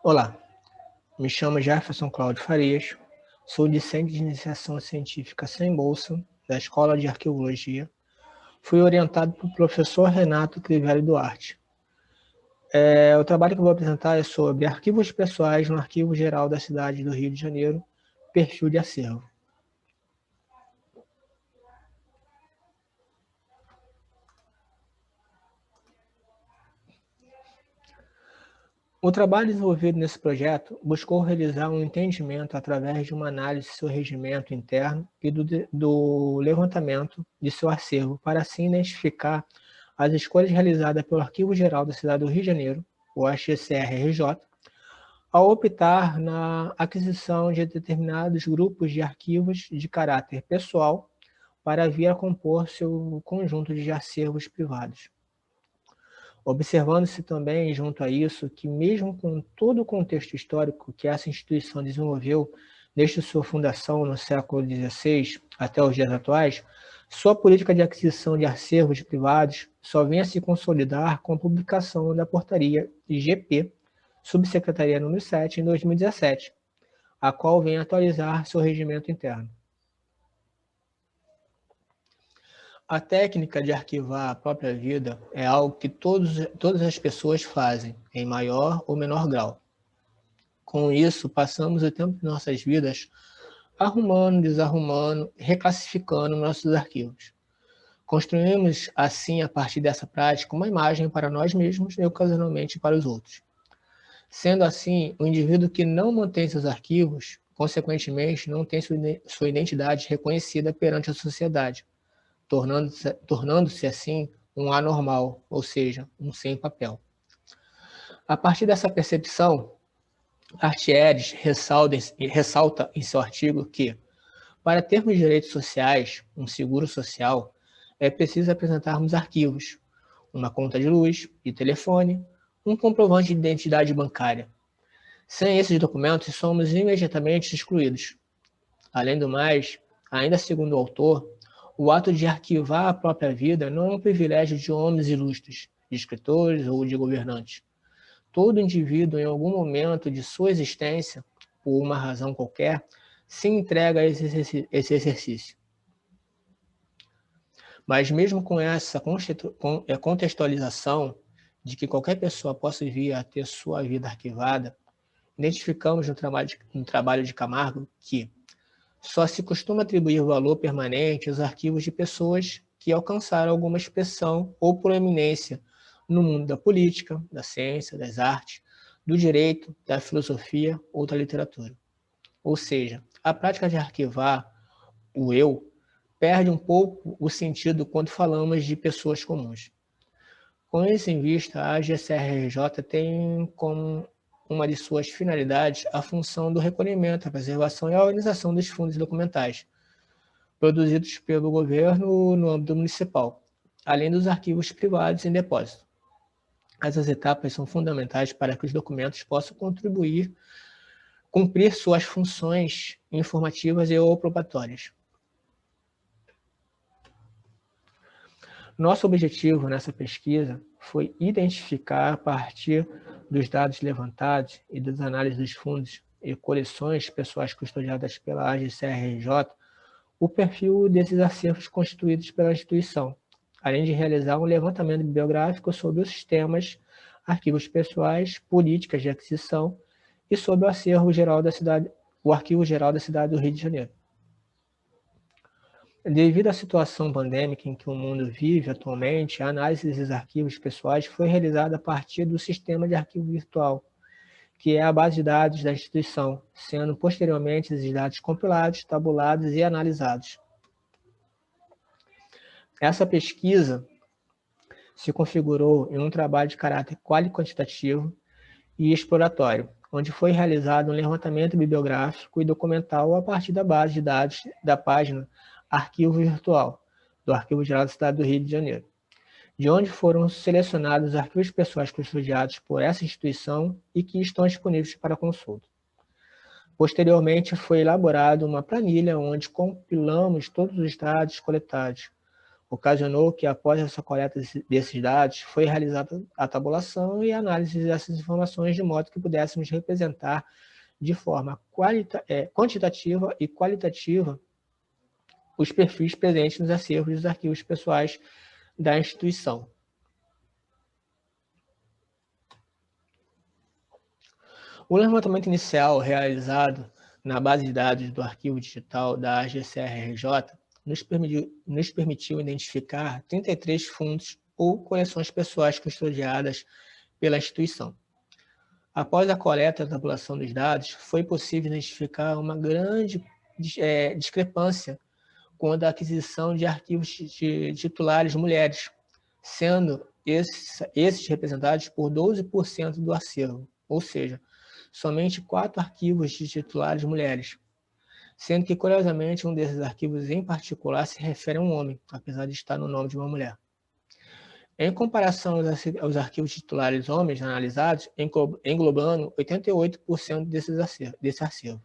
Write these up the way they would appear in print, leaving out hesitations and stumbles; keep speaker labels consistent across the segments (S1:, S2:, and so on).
S1: Olá, me chamo Jefferson Cláudio Farias, sou discente de iniciação científica sem bolsa da Escola de Arqueologia. Fui orientado pelo professor Renato Crivellari Duarte. O trabalho que eu vou apresentar é sobre arquivos pessoais no Arquivo Geral da cidade do Rio de Janeiro, perfil de acervo. O trabalho desenvolvido nesse projeto buscou realizar um entendimento através de uma análise de seu regimento interno e do levantamento de seu acervo, para assim identificar as escolhas realizadas pelo Arquivo Geral da Cidade do Rio de Janeiro, o AXCR-RJ, ao optar na aquisição de determinados grupos de arquivos de caráter pessoal para vir a compor seu conjunto de acervos privados. Observando-se também, junto a isso, que mesmo com todo o contexto histórico que essa instituição desenvolveu desde sua fundação no século XVI até os dias atuais, sua política de aquisição de acervos privados só vem a se consolidar com a publicação da portaria GP, Subsecretaria número 7, em 2017, a qual vem atualizar seu regimento interno. A técnica de arquivar a própria vida é algo que todas as pessoas fazem, em maior ou menor grau. Com isso, passamos o tempo de nossas vidas arrumando, desarrumando, reclassificando nossos arquivos. Construímos, assim, a partir dessa prática, uma imagem para nós mesmos e, ocasionalmente, para os outros. Sendo assim, o indivíduo que não mantém seus arquivos, consequentemente, não tem sua identidade reconhecida perante a sociedade, tornando-se assim um anormal, ou seja, um sem papel. A partir dessa percepção, Artieres ressalta em seu artigo que, para termos direitos sociais, um seguro social, é preciso apresentarmos arquivos, uma conta de luz e telefone, um comprovante de identidade bancária. Sem esses documentos, somos imediatamente excluídos. Além do mais, ainda segundo o autor, o ato de arquivar a própria vida não é um privilégio de homens ilustres, de escritores ou de governantes. Todo indivíduo, em algum momento de sua existência, por uma razão qualquer, se entrega a esse exercício. Mas mesmo com essa contextualização de que qualquer pessoa possa vir a ter sua vida arquivada, identificamos no trabalho de Camargo que só se costuma atribuir valor permanente aos arquivos de pessoas que alcançaram alguma expressão ou proeminência no mundo da política, da ciência, das artes, do direito, da filosofia ou da literatura. Ou seja, a prática de arquivar o eu perde um pouco o sentido quando falamos de pessoas comuns. Com isso em vista, a AGCRJ tem como uma de suas finalidades a função do recolhimento, a preservação e a organização dos fundos documentais produzidos pelo governo no âmbito municipal, além dos arquivos privados em depósito. Essas etapas são fundamentais para que os documentos possam cumprir suas funções informativas e ou probatórias. Nosso objetivo nessa pesquisa foi identificar, a partir dos dados levantados e das análises dos fundos e coleções pessoais custodiadas pela AGCRJ, o perfil desses acervos constituídos pela instituição, além de realizar um levantamento bibliográfico sobre os sistemas, arquivos pessoais, políticas de aquisição e sobre o Arquivo Geral da Cidade do Rio de Janeiro. Devido à situação pandêmica em que o mundo vive atualmente, a análise desses arquivos pessoais foi realizada a partir do sistema de arquivo virtual, que é a base de dados da instituição, sendo posteriormente esses dados compilados, tabulados e analisados. Essa pesquisa se configurou em um trabalho de caráter quantitativo e exploratório, onde foi realizado um levantamento bibliográfico e documental a partir da base de dados da página Arquivo Virtual, do Arquivo Geral da Cidade do Rio de Janeiro, de onde foram selecionados os arquivos pessoais custodiados por essa instituição e que estão disponíveis para consulta. Posteriormente, foi elaborada uma planilha onde compilamos todos os dados coletados, Ocasionou que, após essa coleta desses dados, foi realizada a tabulação e análise dessas informações de modo que pudéssemos representar de forma quantitativa e qualitativa os perfis presentes nos acervos dos arquivos pessoais da instituição. O levantamento inicial realizado na base de dados do arquivo digital da GCRRJ nos permitiu identificar 33 fundos ou coleções pessoais custodiadas pela instituição. Após a coleta e a tabulação dos dados, foi possível identificar uma grande discrepância quanto à aquisição de arquivos de titulares mulheres, sendo esses representados por 12% do acervo, ou seja, somente 4 arquivos de titulares mulheres, sendo que, curiosamente, um desses arquivos em particular se refere a um homem, apesar de estar no nome de uma mulher. Em comparação aos arquivos titulares homens analisados, englobando 88% desse acervo.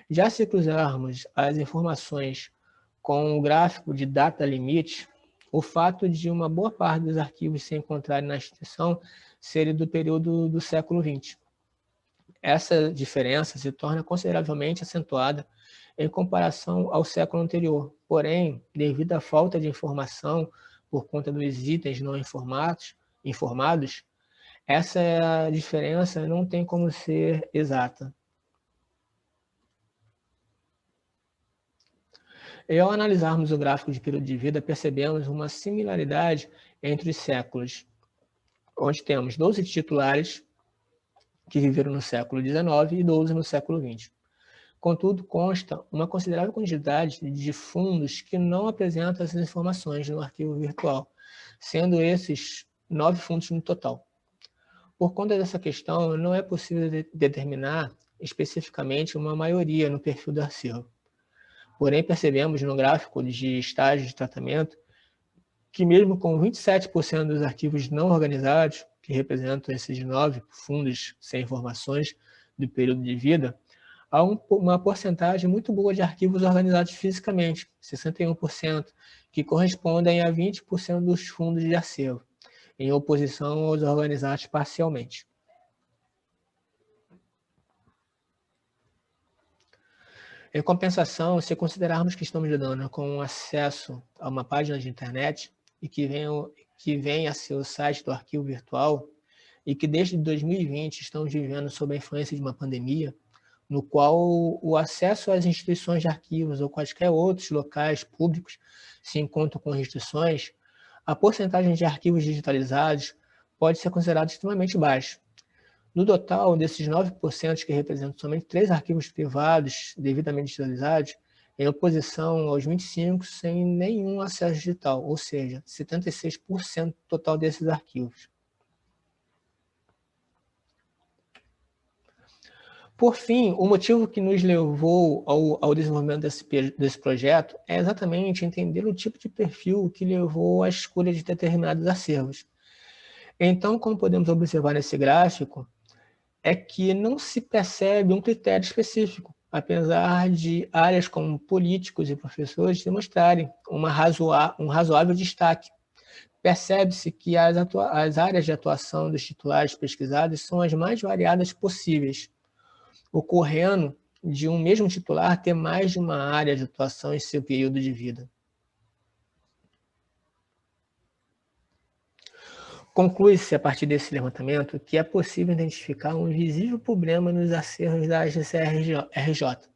S1: Já se cruzarmos as informações com o gráfico de data limite, o fato de uma boa parte dos arquivos se encontrarem na instituição seria do período do século XX. Essa diferença se torna consideravelmente acentuada em comparação ao século anterior. Porém, devido à falta de informação por conta dos itens não informados, essa diferença não tem como ser exata. E ao analisarmos o gráfico de período de vida, percebemos uma similaridade entre os séculos, onde temos 12 titulares que viveram no século XIX e 12 no século XX. Contudo, consta uma considerável quantidade de fundos que não apresentam essas informações no arquivo virtual, sendo esses 9 fundos no total. Por conta dessa questão, não é possível determinar especificamente uma maioria no perfil do acervo. Porém, percebemos no gráfico de estágio de tratamento que mesmo com 27% dos arquivos não organizados, que representam esses 9 fundos sem informações do período de vida, há uma porcentagem muito boa de arquivos organizados fisicamente, 61%, que correspondem a 20% dos fundos de acervo, em oposição aos organizados parcialmente. Em compensação, se considerarmos que estamos lidando com acesso a uma página de internet e que vem a ser o site do arquivo virtual e que desde 2020 estamos vivendo sob a influência de uma pandemia, no qual o acesso às instituições de arquivos ou quaisquer outros locais públicos se encontram com restrições, a porcentagem de arquivos digitalizados pode ser considerada extremamente baixa. No total, desses 9% que representam somente 3 arquivos privados devidamente digitalizados, em oposição aos 25% sem nenhum acesso digital, ou seja, 76% total desses arquivos. Por fim, o motivo que nos levou ao desenvolvimento desse projeto é exatamente entender o tipo de perfil que levou à escolha de determinados acervos. Então, como podemos observar nesse gráfico, é que não se percebe um critério específico, apesar de áreas como políticos e professores demonstrarem um razoável destaque. Percebe-se que as áreas de atuação dos titulares pesquisados são as mais variadas possíveis, ocorrendo de um mesmo titular ter mais de uma área de atuação em seu período de vida. Conclui-se, a partir desse levantamento, que é possível identificar um visível problema nos acervos da GCRRJ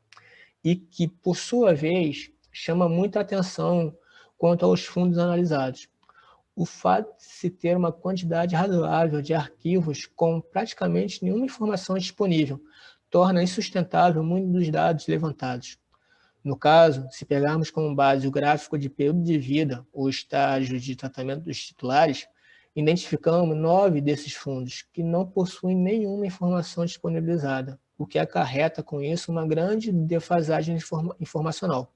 S1: e que, por sua vez, chama muita atenção quanto aos fundos analisados. O fato de se ter uma quantidade razoável de arquivos com praticamente nenhuma informação disponível torna insustentável muitos dos dados levantados. No caso, se pegarmos como base o gráfico de período de vida, o estágio de tratamento dos titulares, identificamos 9 desses fundos que não possuem nenhuma informação disponibilizada, o que acarreta com isso uma grande defasagem informacional.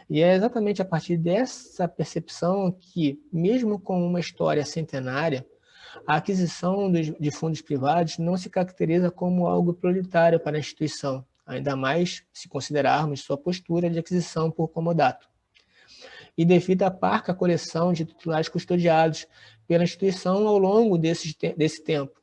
S1: E é exatamente a partir dessa percepção que, mesmo com uma história centenária, a aquisição de fundos privados não se caracteriza como algo prioritário para a instituição, ainda mais se considerarmos sua postura de aquisição por comodato. e devido à parca coleção de titulares custodiados pela instituição ao longo desse tempo.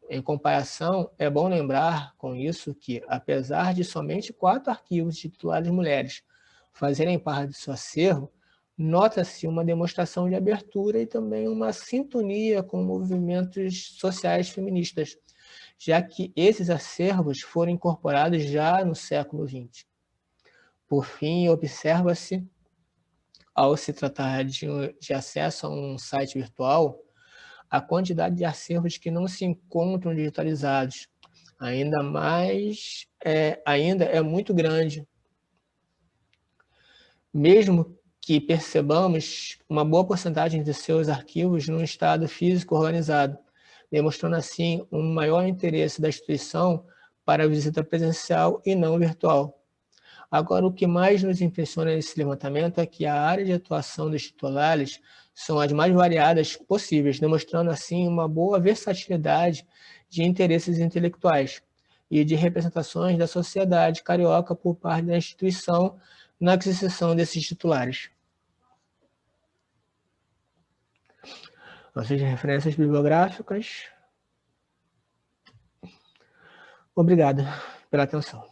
S1: Em comparação, é bom lembrar com isso que, apesar de somente 4 arquivos de titulares mulheres fazerem parte do seu acervo, nota-se uma demonstração de abertura e também uma sintonia com movimentos sociais feministas, já que esses acervos foram incorporados já no século XX. Por fim, observa-se, ao se tratar de acesso a um site virtual, a quantidade de acervos que não se encontram digitalizados ainda é muito grande. Mesmo que percebamos uma boa porcentagem de seus arquivos num estado físico organizado, demonstrando assim um maior interesse da instituição para a visita presencial e não virtual. Agora, o que mais nos impressiona nesse levantamento é que a área de atuação dos titulares são as mais variadas possíveis, demonstrando assim uma boa versatilidade de interesses intelectuais e de representações da sociedade carioca por parte da instituição na aquisição desses titulares. Nossas referências bibliográficas. Obrigado pela atenção.